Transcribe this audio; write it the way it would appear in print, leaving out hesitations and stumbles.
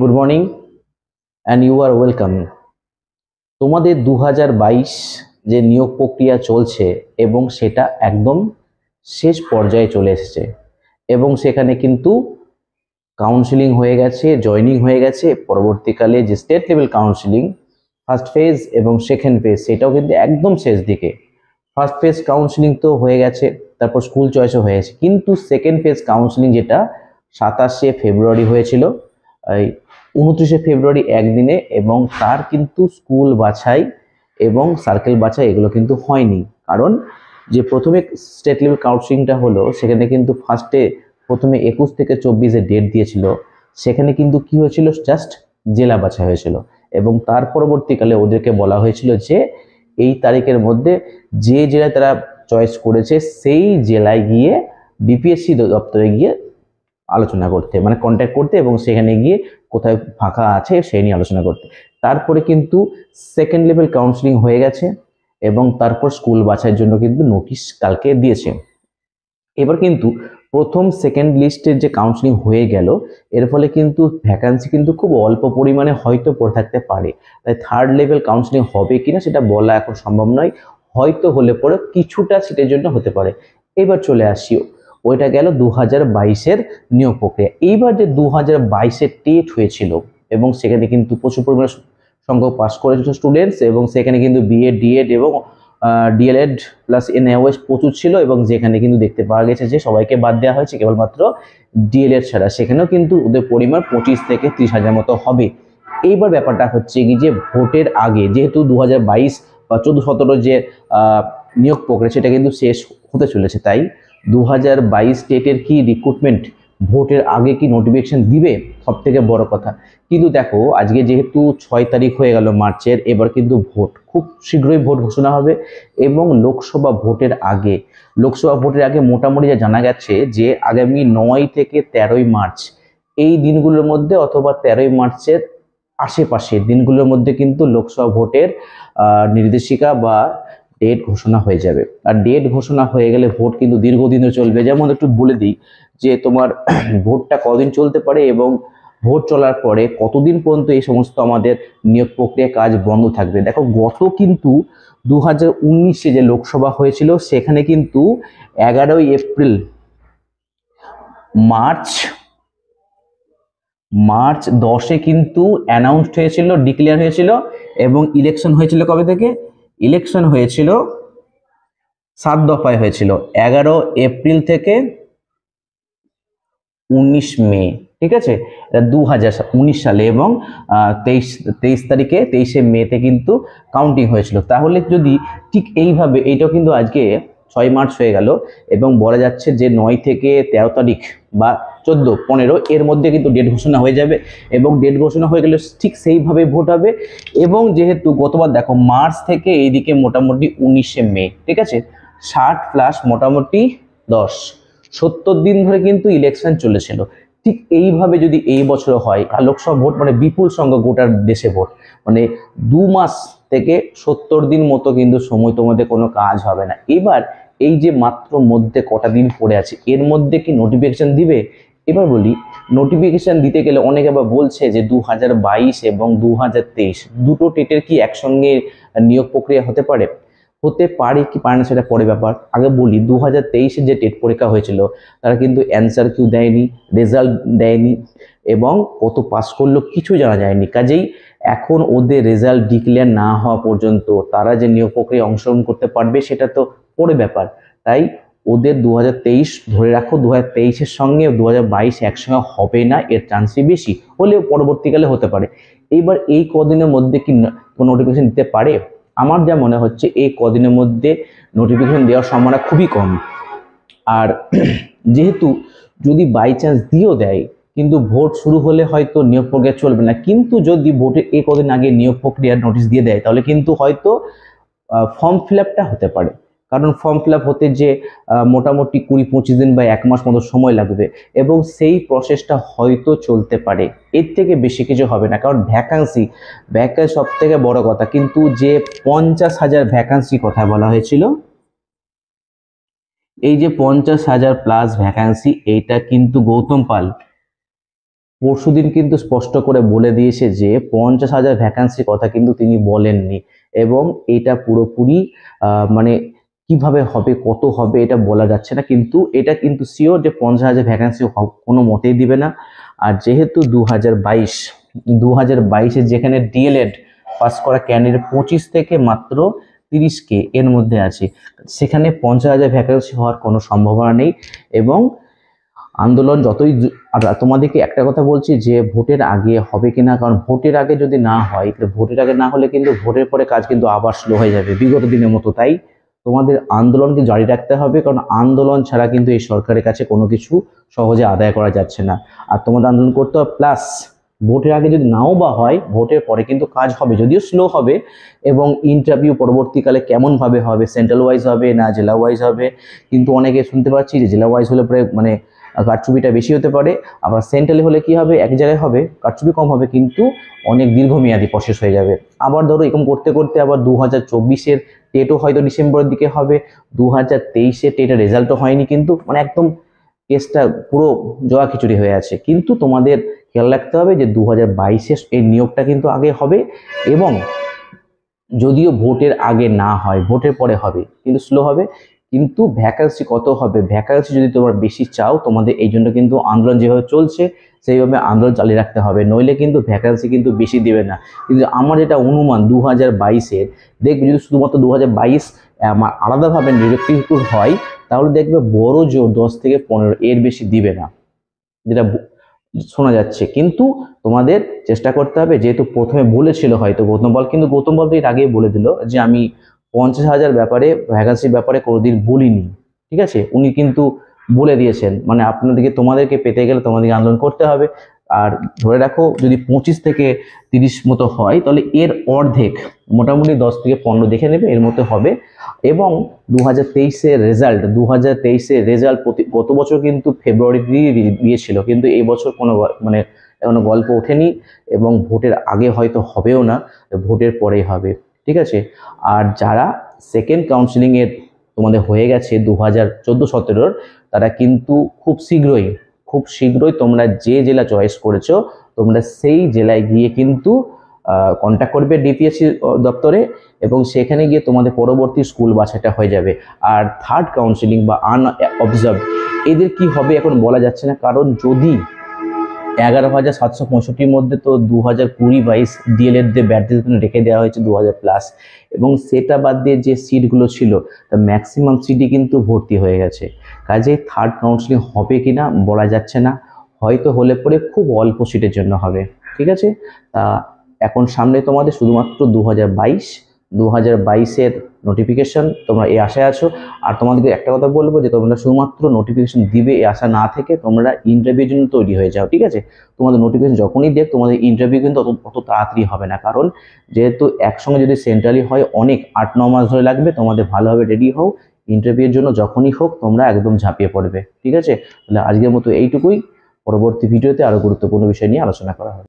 Good morning and you are welcome. তোমাদের 2022 যে নিয়োগ প্রক্রিয়া চলছে এবং সেটা একদম শেষ পর্যায়ে চলে এসেছে এবং সেখানে কিন্তু কাউন্সিলিং হয়ে গেছে, জয়নিং হয়ে গেছে। পরবর্তীকালে যে state level counselling first phase এবং সেকেন্ড ফেজ সেটাও কিন্তু একদম শেষ দিকে। ফার্স্ট ফেজ কাউন্সিলিং তো হয়ে গেছে, তারপর স্কুল চয়েসও হয়ে গেছে, কিন্তু সেকেন্ড ফেজ কাউন্সিলিং যেটা 27শে ফেব্রুয়ারি হয়েছিল, এই 29শে ফেব্রুয়ারি একদিনে, এবং তার কিন্তু স্কুল বাছাই এবং সার্কেল বাছাই এগুলো কিন্তু হয়নি। কারণ যে প্রথমে স্টেট লেভেল কাউন্সিলিংটা হলো সেখানে কিন্তু প্রথমে 21 থেকে 24 ডেট দিয়েছিল। সেখানে কিন্তু কি হয়েছিল, জাস্ট জেলা বাছাই হয়েছিল এবং তার পরবর্তীকালে ওদেরকে বলা হয়েছিল যে এই তারিখের মধ্যে যে জেলায় তারা চয়েস করেছে সেই জেলায় গিয়ে বিপিএসসি দপ্তরে গিয়ে আলোচনা করতে, মানে কন্ট্যাক্ট করতে এবং সেখানে গিয়ে কোথায় ফাঁকা আছে সেই নিয়ে আলোচনা করতে। তারপরে কিন্তু সেকেন্ড লেভেল কাউন্সিলিং হয়ে গেছে এবং তারপর স্কুল বাছাইয়ের জন্য কিন্তু নোটিশ কালকে দিয়েছে। এবার কিন্তু প্রথম সেকেন্ড লিস্টের যে কাউন্সিলিং হয়ে গেল, এর ফলে কিন্তু ভ্যাকান্সি কিন্তু খুব অল্প পরিমাণে হয়তো পড়ে থাকতে পারে। তাই থার্ড লেভেল কাউন্সিলিং হবে কিনা সেটা বলা এখন সম্ভব নয়, হয়তো হলে পরে কিছুটা সিটের জন্য হতে পারে। এবার চলে আসি, ওইটা গেল 2022-এর নিয়োগ প্রক্রিয়া। এইবার যে 2022-এর টেট হয়েছিল এবং সেখানে কিন্তু প্রচুর পরিমাণে সংখ্যক পাস করেছিল স্টুডেন্টস, এবং সেখানে কিন্তু বিএড, ডিএড এবং ডিএলএড প্লাস এনএওএস প্রচুর ছিল, এবং যেখানে কিন্তু দেখতে পাওয়া গেছে যে সবাইকে বাদ দেওয়া হয়েছে কেবলমাত্র ডিএলএড ছাড়া। সেখানেও কিন্তু ওদের পরিমাণ 25 থেকে 30,000 মতো হবে। এইবার ব্যাপারটা হচ্ছে কি, যে ভোটের আগে যেহেতু 2022 বা 14-17 যে নিয়োগ প্রক্রিয়া সেটা কিন্তু শেষ হতে চলেছে, তাই 2022 স্টেটের কি রিক্রুটমেন্ট ভোটের আগে কি নোটিফিকেশন দিবে, সব থেকে বড় কথা। কিন্তু দেখো আজকে যেহেতু 6 তারিখ হয়ে গেল মার্চের, এবার কিন্তু ভোট খুব শীঘ্রই ভোট ঘোষণা হবে এবং লোকসভা ভোটের আগে মোটামুটি যা জানা গেছে যে আগামী 9 থেকে 13ই মার্চ এই দিনগুলোর মধ্যে, অথবা 13ই মার্চের আশেপাশে দিনগুলোর মধ্যে কিন্তু লোকসভা ভোটের নির্দেশিকা বা ডেট ঘোষণা হয়ে যাবে। আর ডেট ঘোষণা হয়ে গেলে ভোট কিন্তু দীর্ঘদিনও চলবে। যেমন একটু বলে দিই যে তোমার ভোটটা কদিন চলতে পারে এবং ভোট চলার পরে কতদিন পর্যন্ত এই সমস্ত আমাদের নিয়োগ প্রক্রিয়া কাজ বন্ধ থাকবে। দেখো গত কিন্তু 2019-এ যে লোকসভা হয়েছিল সেখানে কিন্তু 11ই এপ্রিল, মার্চ 10-এ কিন্তু অ্যানাউন্সড হয়েছিল, ডিক্লেয়ার হয়েছিল, এবং ইলেকশন হয়েছিল কবে থেকে? ইলেকশন হয়েছিল 7 দফায় হয়েছিল, 11 এপ্রিল থেকে 19 মে। ঠিক আছে, এটা 2019 সালে, এবং 23 মেতে কিন্তু কাউন্টিং হয়েছিল। তাহলে যদি ঠিক এইভাবে, এইটাও কিন্তু আজকে 6 মার্চ হয়ে গেল, এবং বলা যাচ্ছে যে 9 থেকে 13 তারিখ বা 14, 15 এর মধ্যে কিন্তু ডেট ঘোষণা হয়ে যাবে, এবং ডেট ঘোষণা হয়ে গেলে ঠিক সেইভাবে ভোট হবে। এবং যেহেতু গতবার দেখো মার্চ থেকে এইদিকে মোটামুটি 19 মে, ঠিক আছে, 60 প্লাস মোটামুটি 10, 70 দিন ধরে কিন্তু ইলেকশন চলেছিল। ঠিক এইভাবে যদি এই বছর হয়, আর লোকসভা ভোট মানে বিপুল সংখ্যক গোটার দেশে ভোট, মানে 2 মাস থেকে 70 দিন মতো কিন্তু সময় তোমাদের কোনো কাজ হবে না। এবার এই যে মাত্র মধ্যে কটা দিন পড়ে আছে, এর মধ্যে কি নোটিফিকেশন দিবে? এবার বলি, নোটিফিকেশন দিতে গেলে অনেকে আবার বলছে যে 2022 এবং 2023 দুটো টেটের কি একসঙ্গে নিয়োগ প্রক্রিয়া হতে পারে? হতে পারে কি পারে না সেটা পরে ব্যাপার। আগে বলি 2023-এ যে টেট পরীক্ষা হয়েছিল তারা কিন্তু অ্যান্সার কিউ দেয়নি, রেজাল্ট দেয়নি, এবং কত পাস করলো কিছু জানা যায়নি। কাজেই এখন ওদের রেজাল্ট ডিক্লেয়ার না হওয়া পর্যন্ত তারা যে নিয়োগ প্রক্রিয়ায় অংশগ্রহণ করতে পারবে সেটা তো পরে ব্যাপার। তাই ওদের 2023 ধরে রাখো, 2023-এর সঙ্গে 2022 একসঙ্গে হবে না, এর চান্সই বেশি, হলেও পরবর্তীকালে হতে পারে। এইবার এই কদিনের মধ্যে কি নোটিফিকেশন দিতে পারে? আমার যা মনে হচ্ছে এই কদিনের মধ্যে নোটিফিকেশন দেওয়ার সম্ভাবনা খুবই কম। আর যেহেতু যদি বাই চান্স দিয়েও দেয়, কিন্তু ভোট শুরু হলে হয়তো নিয়োগ প্রক্রিয়া চলবে না। কিন্তু যদি ভোটের এই কদিন আগে নিয়োগ প্রক্রিয়ার নোটিশ দিয়ে দেয় তাহলে কিন্তু হয়তো ফর্ম ফিল আপটা হতে পারে। কারণ ফর্ম ফিল আপ হতে যে মোটামুটি 20-25 দিন বা 1 মাস মতো সময় লাগবে, এবং সেই প্রসেসটা হয়তো চলতে পারে, এর থেকে বেশি কিছু হবে না। কারণ ভ্যাকান্সি সব থেকে বড় কথা, কিন্তু যে 50,000 ভ্যাকান্সি কথা বলা হয়েছিল, এই যে 50,000 প্লাস ভ্যাকান্সি, এইটা কিন্তু গৌতম পাল পরশুদিন কিন্তু স্পষ্ট করে বলে দিয়েছে যে 50,000 ভ্যাকান্সির কথা কিন্তু তিনি বলেননি, এবং এটা পুরোপুরি মানে কিভাবে হবে, কত হবে এটা বলা যাচ্ছে না, কিন্তু এটা কিন্তু শিওর যে 50,000 ভ্যাকান্সি কোনো মতেই দিবে না। আর যেহেতু 2022 যেখানে ডিএলএড পাস করা ক্যান্ডিডেট 25 থেকে মাত্র 30K এর মধ্যে আছে, সেখানে 50,000 ভ্যাকান্সি হওয়ার কোনো সম্ভাবনা নেই। এবং আন্দোলন যতই আর তোমাদেরকে একটা কথা বলছি যে ভোটের আগে হবে কিনা, কারণ ভোটের আগে যদি না হয়, তাহলে ভোটের আগে না হলে কিন্তু ভোটের পরে কাজ কিন্তু আবার স্লো হয়ে যাবে বিগত দিনের মতো। তাই তোমাদের আন্দোলনকে জারি রাখতে হবে, কারণ আন্দোলন ছাড়া কিন্তু এই সরকারের কাছে কোনো কিছু সহজে আদায় করা যাচ্ছে না। আর তোমাদের আন্দোলন করতে হবে, প্লাস ভোটের আগে যদি নাও বা হয়, ভোটের পরে কিন্তু কাজ হবে, যদিও স্লো হবে। এবং ইন্টারভিউ পরবর্তীকালে কেমনভাবে হবে, সেন্ট্রাল ওয়াইজ হবে না জেলা ওয়াইজ হবে, কিন্তু অনেকে শুনতে পাচ্ছি যে জেলা ওয়াইজ হলে পরে মানে কারচুপিটা বেশি হতে পারে, আবার সেন্ট্রালে হলে কি হবে, এক জায়গায় হবে কারচুপি কম হবে কিন্তু অনেক দীর্ঘমেয়াদী প্রসেস হয়ে যাবে। আবার ধরো এরকম করতে করতে আবার 2024-এর টেটও হয়তো ডিসেম্বরের দিকে হবে, 2023-এর টেটের রেজাল্টও হয়নি, কিন্তু মানে একদম কেসটা পুরো জোয়া খিচুড়ি হয়ে আছে। কিন্তু তোমাদের খেয়াল রাখতে হবে যে 2022-এর এই নিয়োগটা কিন্তু আগে হবে, এবং যদিও ভোটের আগে না হয়, ভোটের পরে হবে, কিন্তু স্লো হবে। কিন্তু ভ্যাকান্সি কত হবে, ভ্যাকান্সি যদি তোমরা বেশি চাও, তোমাদের এই জন্য কিন্তু আন্দোলন যেভাবে চলছে সেইভাবে আন্দোলন চালিয়ে রাখতে হবে, নইলে কিন্তু ভ্যাকান্সি কিন্তু বেশি দেবে না। কিন্তু আমার যেটা অনুমান 2022-এর, দেখবে যদি শুধুমাত্র 2022 আলাদাভাবে নিরপেক্ষ হয়, তাহলে দেখবে বড় জোর 10 থেকে 15 এর বেশি দিবে না, যেটা শোনা যাচ্ছে। কিন্তু তোমাদের চেষ্টা করতে হবে, যেহেতু প্রথমে বলেছিল হয়তো গৌতম বল, কিন্তু গৌতম বল তো এর আগেই বলে দিল যে আমি 50,000 ব্যাপারে ভ্যাকান্সির ব্যাপারে কোনোদিন বলিনি, ঠিক আছে, উনি কিন্তু বলে দিয়েছেন। মানে তোমাদেরকে পেতে গেলে তোমাদেরকে আন্দোলন করতে হবে। আর ধরে রাখো যদি 25 থেকে 30 মতো হয়, তাহলে এর অর্ধেক মোটামুটি 10 থেকে 15 দেখে নেবে, এর মতো হবে। এবং 2023-এর রেজাল্ট গত বছর কিন্তু ফেব্রুয়ারিতেই দিয়েছিল, কিন্তু এই বছর কোনো মানে এখনো গল্প ওঠেনি, এবং ভোটের আগে হয়তো হবেও না, ভোটের পরেই হবে, ঠিক আছে। আর যারা সেকেন্ড কাউন্সিলিংয়ের তোমাদের হয়ে গেছে 2014-17, তারা কিন্তু খুব শীঘ্রই তোমরা যে জেলা চয়েস করেছো, তোমরা সেই জেলায় গিয়ে কিন্তু কন্ট্যাক্ট করবে ডিপিএসসি দপ্তরে, এবং সেখানে গিয়ে তোমাদের পরবর্তী স্কুল বাছাইটা হয়ে যাবে। আর থার্ড কাউন্সিলিং বা আনঅবজার্ভ এদের কি হবে এখন বলা যাচ্ছে না, কারণ যদি 11,765 মধ্যে তো 2020-22 ডিএলএড ব্যাটদের জন্য রেখে দেওয়া হয়েছে 2000+, এবং সেটা বাদ দিয়ে যে সিটগুলো ছিল তা ম্যাক্সিমাম সিটই কিন্তু ভর্তি হয়ে গেছে। কাজেই থার্ড কাউন্সিলিং হবে কিনা বলা যাচ্ছে না, হয়তো হলে পরে খুব অল্প সিটের জন্য হবে, ঠিক আছে। তা এখন সামনে তোমাদের শুধুমাত্র 2022-এর নোটিফিকেশন, তোমরা এই আশায় আছো। আর তোমাদেরকে একটা কথা বলবো যে তোমরা শুধুমাত্র নোটিফিকেশন দিবে এই আশা না থেকে তোমরা ইন্টারভিউর জন্য তৈরি হয়ে যাও, ঠিক আছে। তোমাদের নোটিফিকেশন যখনই দেখ, তোমাদের ইন্টারভিউ কিন্তু অত তাড়াতাড়ি হবে না, কারণ যেহেতু একসঙ্গে যদি সেন্ট্রালি হয় অনেক 8-9 মাস ধরে লাগবে। তোমাদের ভালোভাবে রেডি হও, ইন্টারভিউর জন্য যখনই হোক তোমরা একদম ঝাঁপিয়ে পড়বে, ঠিক আছে। তাহলে আজকের মতো এইটুকুই, পরবর্তী ভিডিওতে আরো গুরুত্বপূর্ণ বিষয় নিয়ে আলোচনা করা হবে।